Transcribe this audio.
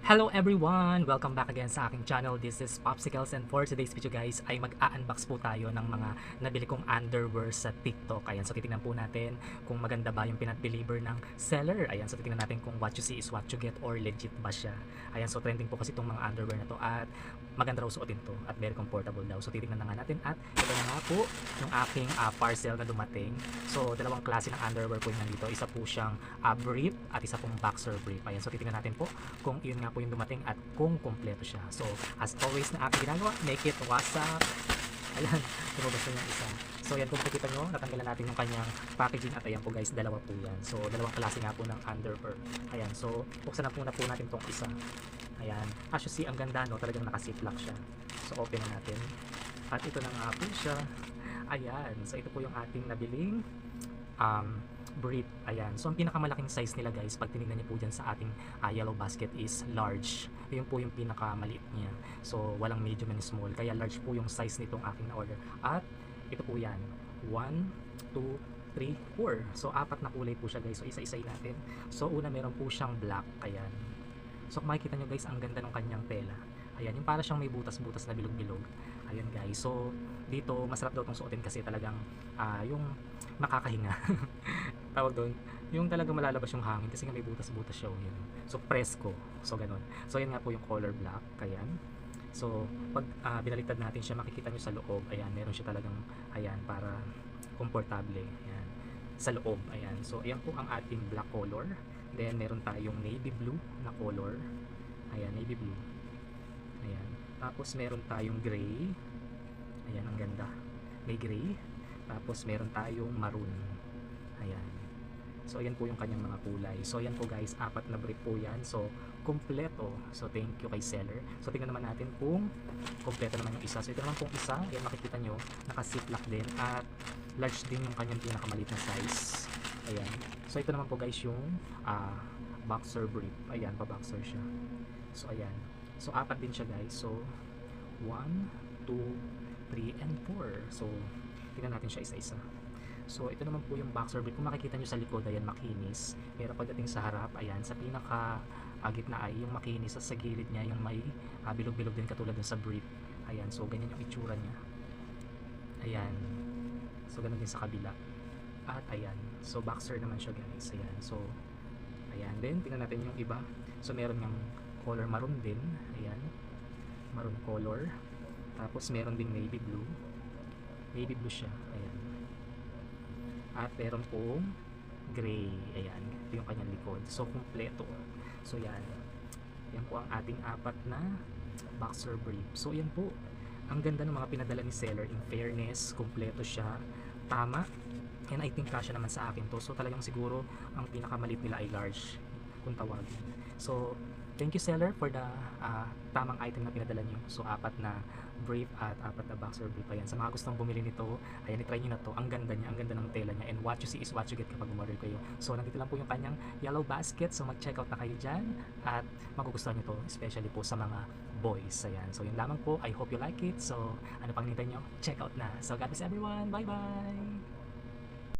Hello everyone! Welcome back again sa aking channel. This is Popsicles, and for today's video guys ay mag-a-unbox po tayo ng mga nabili kong underwear sa TikTok. Ayan, so titingnan po natin kung maganda ba yung pinat-deliver ng seller. Ayan, so titingnan natin kung what you see is what you get or legit ba siya. Ayan, so trending po kasi itong mga underwear na to at maganda raw suotin to at very comfortable daw. So titingnan na nga natin at ito na nga po yung aking parcel na dumating. So dalawang klase ng underwear po yung nandito. Isa po siyang brief at isa pong boxer brief. Ayan, so titingnan natin po kung yun nga po yung dumating at kung kompleto siya. So as always na aking ginagawa, make it WhatsApp. Ayan, lumabas na yung isa. So yan, kung makikita nyo, natanggalan natin yung kanyang packaging at ayan po guys, dalawa po yan. So dalawang klase nga po ng underwear. Ayan, so buksan na po natin tong isa. Ayan, as you see, ang ganda no, talagang naka-ziplock siya. So open na natin. At ito na nga po siya. Ayan, so ito po yung ating nabiling brief. Ayan, so ang pinakamalaking size nila guys, pag tinignan niyo po dyan sa ating yellow basket is large. Yun po yung pinakamaliit niya. So walang medium and small, kaya large po yung size nitong aking na-order. At ito po yan, 1, 2, 3, 4. So apat na kulay po siya guys, so isa-isay natin. So una, meron po siyang black. Ayan, so kung makikita nyo guys, ang ganda ng kanyang tela. Ayan, yung para siyang may butas-butas na bilog-bilog. Ayan guys, so dito masarap daw itong suotin kasi talagang yung makakahinga. Tawag doon, yung talagang malalabas yung hangin kasi nga may butas-butas siya. Yun. So presko, so ganun. So yan nga po yung color black. Ayan, so pag binaliktad natin siya, makikita nyo sa loob. Ayan, meron siya talagang, ayan, para komportable. Ayan, sa loob. Ayan, so ayan po ang ating black color. Then meron tayong navy blue na color. Ayan, navy blue. Ayan, tapos meron tayong gray. Ayan, ang ganda, may gray. Tapos meron tayong maroon. Ayan, so ayan po yung kanyang mga kulay. So ayan po guys, apat na brief po yan. So kompleto. So thank you kay seller. So tingnan naman natin kung kompleto naman yung isa. So ito naman pong isa, ayan, makikita nyo, naka-ziplock din at large din yung kanyang pinakamaliit na size. Ayan, so ito naman po guys yung boxer brief. Ayan, pa-boxer siya. So ayan, so apat din siya guys. So 1, 2, 3, and 4. So tingnan natin siya isa-isa. So ito naman po yung boxer brief. Kung makikita nyo sa likod, ayan, makinis. Pero pagdating sa harap, ayan, sa pinaka gitna ay yung makinis. Sa gilid niya yung may bilog-bilog din katulad dun sa brief. Ayan, so ganyan yung itsura niya. Ayan, so ganun din sa kabila. At ayan, so boxer naman siya guys. Ayan, so ayan, then tingnan natin yung iba. So meron yung color maroon din. Ayan, maroon color. Tapos meron ding navy blue. Navy blue siya. Ayan. At meron pong gray. Ayan, ito yung kanyang likod. So kompleto. So yan, yan po ang ating apat na boxer brief. So yan po, ang ganda ng mga pinadala ni seller. In fairness, kompleto siya, tama. And I think kasya naman sa akin to. So talagang siguro ang pinakamalit nila ay large kung tawagin. So thank you seller for the tamang item na pinadala nyo. So apat na brief at apat na boxer brief. Ayan, sa mga gustong bumili nito, ayan, i-try nyo na to. Ang ganda niya, ang ganda ng tela niya, and what you see is what you get kapag umorder kayo. So nandito lang po yung kanyang yellow basket. So mag-check out na kayo dyan at magugustuhan nyo to, especially po sa mga boys. Ayan, so yun lamang po. I hope you like it. So ano pang nintay nyo? Check out na. So God bless everyone. Bye bye.